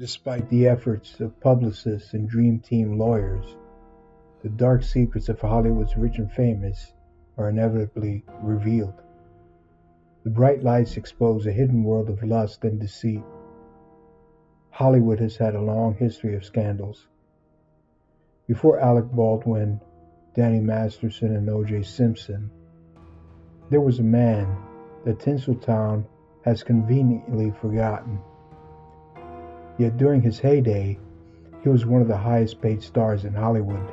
Despite the efforts of publicists and dream team lawyers, the dark secrets of Hollywood's rich and famous are inevitably revealed. The bright lights expose a hidden world of lust and deceit. Hollywood has had a long history of scandals. Before Alec Baldwin, Danny Masterson, and O.J. Simpson, there was a man that Tinseltown has conveniently forgotten. Yet during his heyday, he was one of the highest paid stars in Hollywood.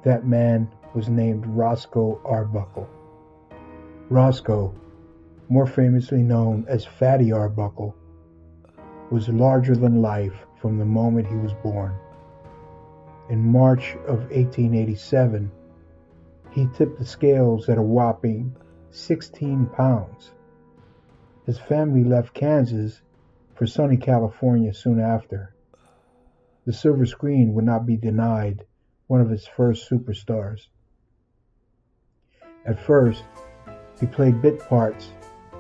That man was named Roscoe Arbuckle. Roscoe, more famously known as Fatty Arbuckle, was larger than life from the moment he was born. In March of 1887, he tipped the scales at a whopping 16 pounds. His family left Kansas for sunny California soon after. The silver screen would not be denied one of its first superstars. At first, he played bit parts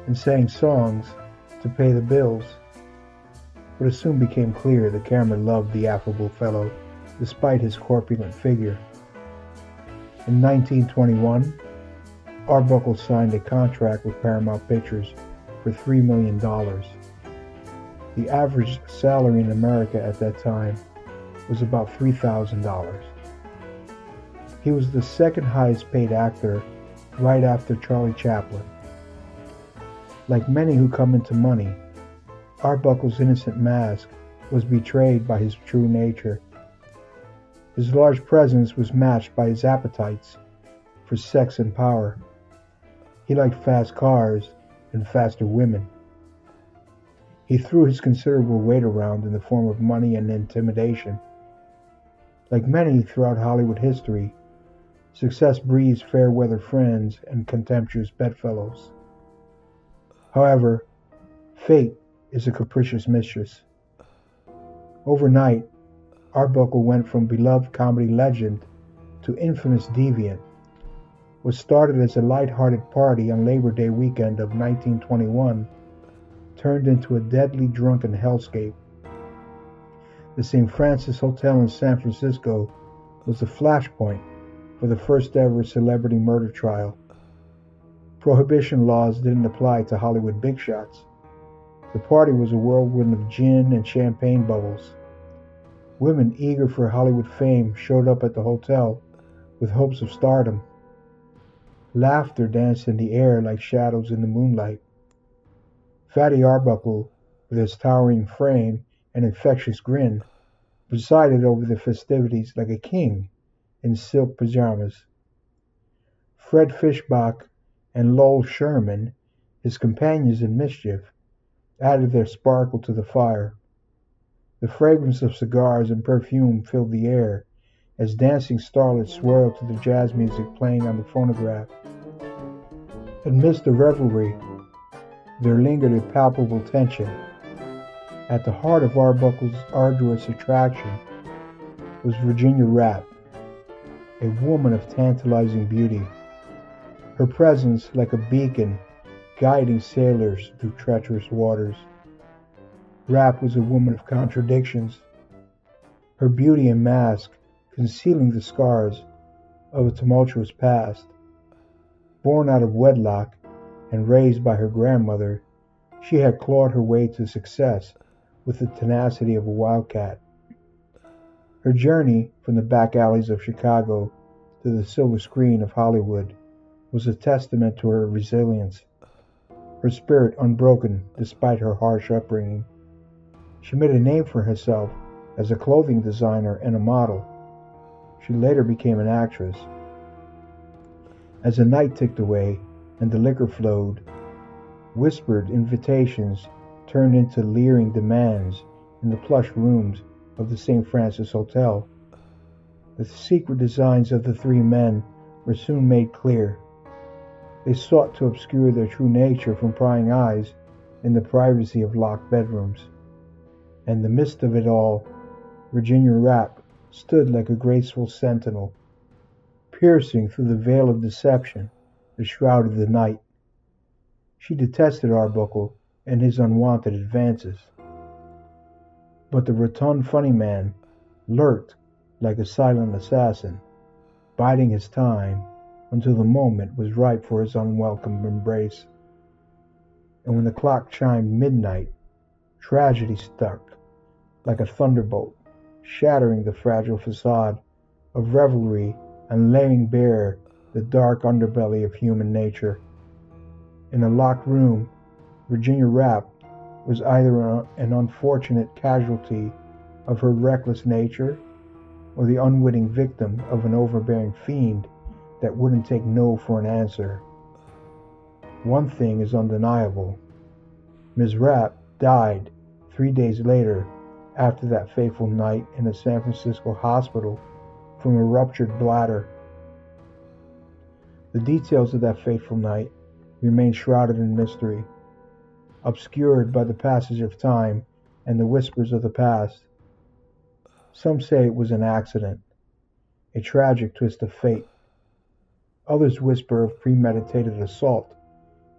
and sang songs to pay the bills, but it soon became clear the camera loved the affable fellow despite his corpulent figure. In 1921, Arbuckle signed a contract with Paramount Pictures for $3 million. The average salary in America at that time was about $3,000. He was the second highest paid actor right after Charlie Chaplin. Like many who come into money, Arbuckle's innocent mask was betrayed by his true nature. His large presence was matched by his appetites for sex and power. He liked fast cars and faster women. He threw his considerable weight around in the form of money and intimidation. Like many throughout Hollywood history, success breeds fair-weather friends and contemptuous bedfellows. However, fate is a capricious mistress. Overnight, Arbuckle went from beloved comedy legend to infamous deviant. What started as a light-hearted party on Labor Day weekend of 1921 turned into a deadly drunken hellscape. The St. Francis Hotel in San Francisco was the flashpoint for the first ever celebrity murder trial. Prohibition laws didn't apply to Hollywood big shots. The party was a whirlwind of gin and champagne bubbles. Women eager for Hollywood fame showed up at the hotel with hopes of stardom. Laughter danced in the air like shadows in the moonlight. Fatty Arbuckle, with his towering frame and infectious grin, presided over the festivities like a king in silk pajamas. Fred Fishbach and Lowell Sherman, his companions in mischief, added their sparkle to the fire. The fragrance of cigars and perfume filled the air as dancing starlets swirled to the jazz music playing on the phonograph. Amidst the revelry, there lingered a palpable tension. At the heart of Arbuckle's arduous attraction was Virginia Rappe, a woman of tantalizing beauty. Her presence like a beacon guiding sailors through treacherous waters. Rappe was a woman of contradictions, her beauty and mask concealing the scars of a tumultuous past. Born out of wedlock and raised by her grandmother, she had clawed her way to success with the tenacity of a wildcat. Her journey from the back alleys of Chicago to the silver screen of Hollywood was a testament to her resilience, her spirit unbroken despite her harsh upbringing. She made a name for herself as a clothing designer and a model. She later became an actress. As the night ticked away and the liquor flowed, whispered invitations turned into leering demands in the plush rooms of the St. Francis Hotel. The secret designs of the three men were soon made clear. They sought to obscure their true nature from prying eyes in the privacy of locked bedrooms. In the midst of it all, Virginia Rappe stood like a graceful sentinel, piercing through the veil of deception that shrouded the night. She detested Arbuckle and his unwanted advances. But the rotund funny man lurked like a silent assassin, biding his time until the moment was ripe for his unwelcome embrace. And when the clock chimed midnight, tragedy struck like a thunderbolt, shattering the fragile facade of revelry and laying bare the dark underbelly of human nature. In a locked room, Virginia Rapp was either an unfortunate casualty of her reckless nature or the unwitting victim of an overbearing fiend that wouldn't take no for an answer. One thing is undeniable. Ms. Rapp died 3 days later after that fateful night in a San Francisco hospital from a ruptured bladder. The details of that fateful night remain shrouded in mystery, obscured by the passage of time and the whispers of the past. Some say it was an accident, a tragic twist of fate. Others whisper of premeditated assault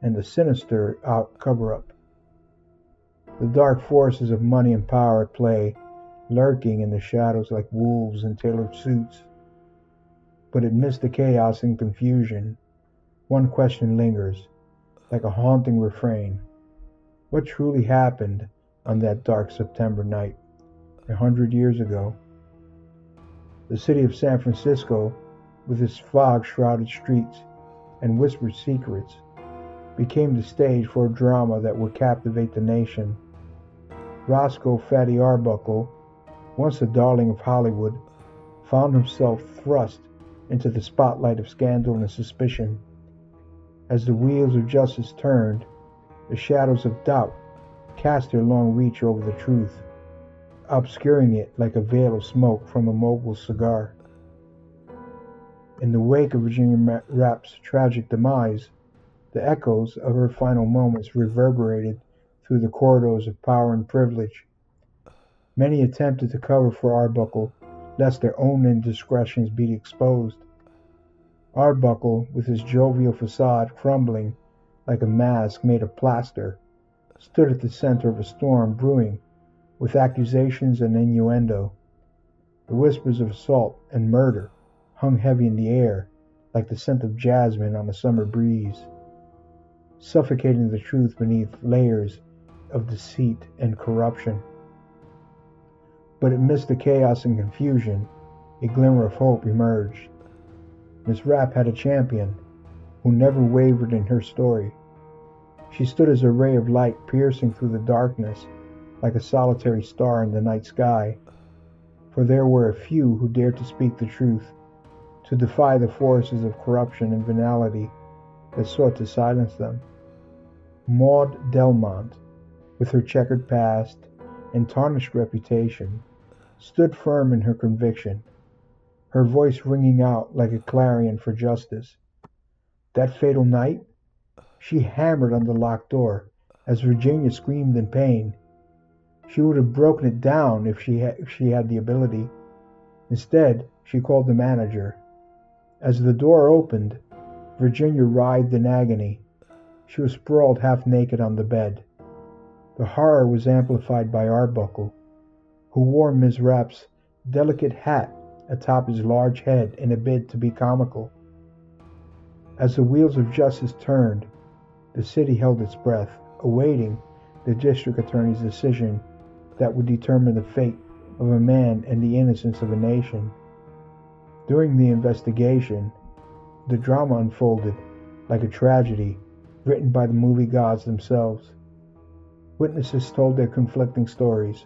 and a sinister cover-up. The dark forces of money and power at play, lurking in the shadows like wolves in tailored suits. But amidst the chaos and confusion, one question lingers, like a haunting refrain. What truly happened on that dark September night, 100 years ago? The city of San Francisco, with its fog-shrouded streets and whispered secrets, became the stage for a drama that would captivate the nation. Roscoe Fatty Arbuckle, once a darling of Hollywood, found himself thrust into the spotlight of scandal and suspicion. As the wheels of justice turned, the shadows of doubt cast their long reach over the truth, obscuring it like a veil of smoke from a mogul's cigar. In the wake of Virginia Rapp's tragic demise, the echoes of her final moments reverberated through the corridors of power and privilege. Many attempted to cover for Arbuckle, lest their own indiscretions be exposed. Arbuckle, with his jovial facade crumbling like a mask made of plaster, stood at the center of a storm brewing with accusations and innuendo. The whispers of assault and murder hung heavy in the air like the scent of jasmine on a summer breeze, suffocating the truth beneath layers of deceit and corruption. But amidst the chaos and confusion, a glimmer of hope emerged. Miss Rapp had a champion who never wavered in her story. She stood as a ray of light piercing through the darkness like a solitary star in the night sky, for there were a few who dared to speak the truth, to defy the forces of corruption and venality that sought to silence them. Maud Delmont, with her checkered past and tarnished reputation, stood firm in her conviction, her voice ringing out like a clarion for justice. That fatal night, she hammered on the locked door as Virginia screamed in pain. She would have broken it down if she had the ability. Instead, she called the manager. As the door opened, Virginia writhed in agony. She was sprawled half naked on the bed. The horror was amplified by Arbuckle, who wore Miss Rapp's delicate hat atop his large head in a bid to be comical. As the wheels of justice turned, the city held its breath, awaiting the district attorney's decision that would determine the fate of a man and the innocence of a nation. During the investigation, the drama unfolded like a tragedy written by the movie gods themselves. Witnesses told their conflicting stories.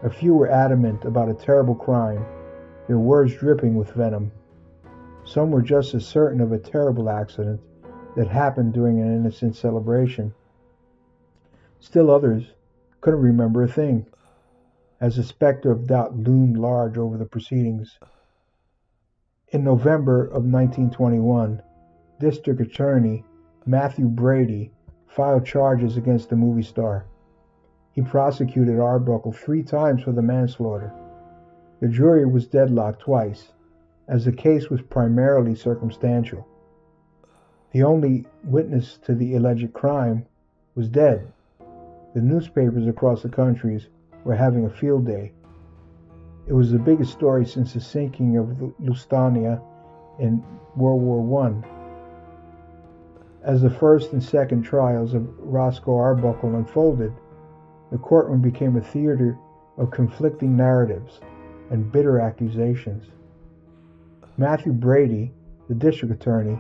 A few were adamant about a terrible crime, their words dripping with venom. Some were just as certain of a terrible accident that happened during an innocent celebration. Still others couldn't remember a thing, as the specter of doubt loomed large over the proceedings. In November of 1921, District Attorney Matthew Brady filed charges against the movie star. He prosecuted Arbuckle 3 times for the manslaughter. The jury was deadlocked twice, as the case was primarily circumstantial. The only witness to the alleged crime was dead. The newspapers across the country were having a field day. It was the biggest story since the sinking of Lusitania in World War I. As the first and second trials of Roscoe Arbuckle unfolded, the courtroom became a theater of conflicting narratives and bitter accusations. Matthew Brady, the district attorney,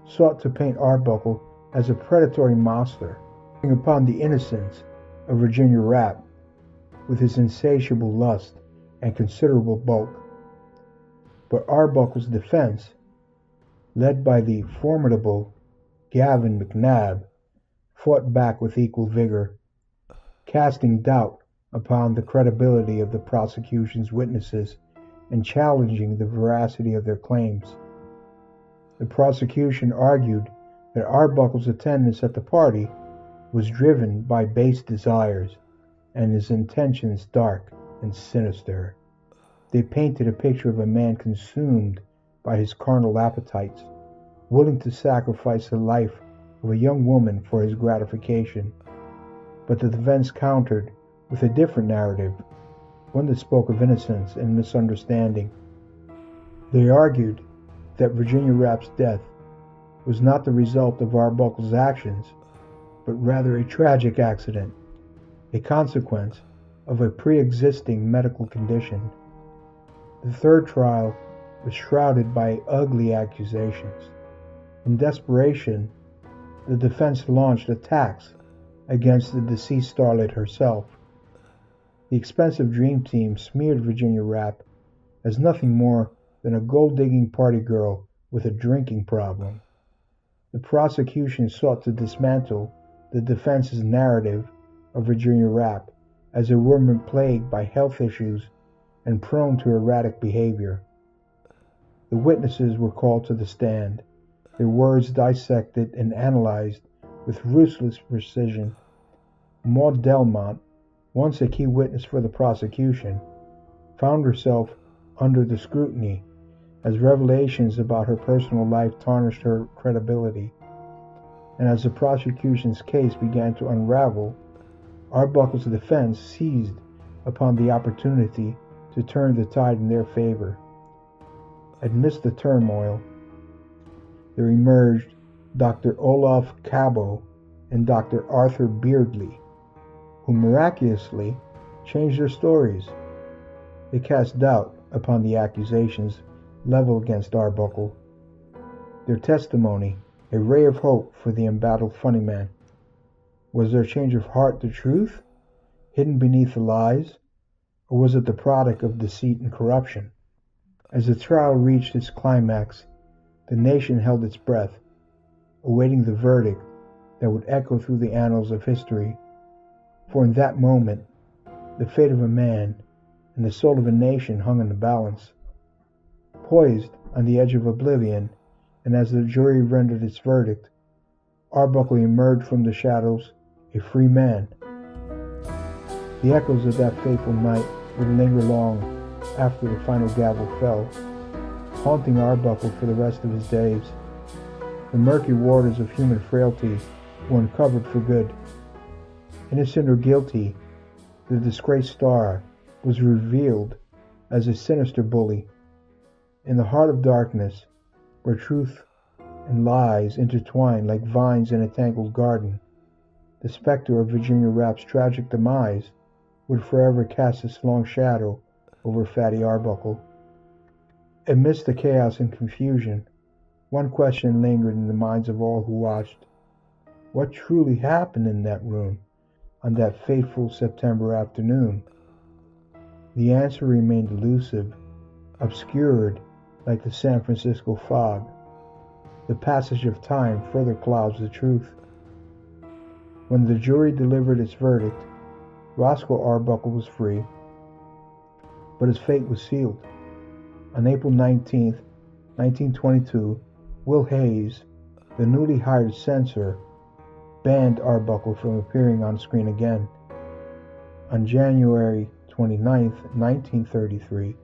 sought to paint Arbuckle as a predatory monster, upon the innocence of Virginia Rapp, with his insatiable lust and considerable bulk. But Arbuckle's defense, led by the formidable Gavin McNabb, fought back with equal vigor, casting doubt upon the credibility of the prosecution's witnesses and challenging the veracity of their claims. The prosecution argued that Arbuckle's attendance at the party was driven by base desires and his intentions dark and sinister. They painted a picture of a man consumed by his carnal appetites, willing to sacrifice the life of a young woman for his gratification. But the defense countered with a different narrative, one that spoke of innocence and misunderstanding. They argued that Virginia Rapp's death was not the result of Arbuckle's actions, but rather a tragic accident, a consequence of a pre-existing medical condition. The third trial was shrouded by ugly accusations. In desperation, the defense launched attacks against the deceased starlet herself. The expensive dream team smeared Virginia Rapp as nothing more than a gold-digging party girl with a drinking problem. The prosecution sought to dismantle the defense's narrative of Virginia Rapp as a woman plagued by health issues and prone to erratic behavior. The witnesses were called to the stand, their words dissected and analyzed with ruthless precision. Maud Delmont, once a key witness for the prosecution, found herself under the scrutiny as revelations about her personal life tarnished her credibility. And as the prosecution's case began to unravel, Arbuckle's defense seized upon the opportunity to turn the tide in their favor. Amidst the turmoil, there emerged Dr. Olaf Cabot and Dr. Arthur Beardley, who miraculously changed their stories. They cast doubt upon the accusations leveled against Arbuckle. Their testimony, a ray of hope for the embattled funnyman. Was their change of heart the truth, hidden beneath the lies, or was it the product of deceit and corruption? As the trial reached its climax, the nation held its breath, awaiting the verdict that would echo through the annals of history. For in that moment, the fate of a man and the soul of a nation hung in the balance. Poised on the edge of oblivion, and as the jury rendered its verdict, Arbuckle emerged from the shadows a free man. The echoes of that fateful night would linger long after the final gavel fell, haunting Arbuckle for the rest of his days. The murky waters of human frailty were uncovered for good. Innocent or guilty, the disgraced star was revealed as a sinister bully. In the heart of darkness, where truth and lies intertwined like vines in a tangled garden, the specter of Virginia Rapp's tragic demise would forever cast its long shadow over Fatty Arbuckle. Amidst the chaos and confusion, one question lingered in the minds of all who watched. What truly happened in that room on that fateful September afternoon? The answer remained elusive, obscured like the San Francisco fog. The passage of time further clouds the truth. When the jury delivered its verdict, Roscoe Arbuckle was free, but his fate was sealed. On April 19, 1922, Will Hayes, the newly hired censor, banned Arbuckle from appearing on screen again. On January 29, 1933,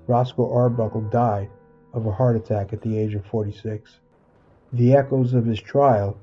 Roscoe Arbuckle died of a heart attack at the age of 46. The echoes of his trial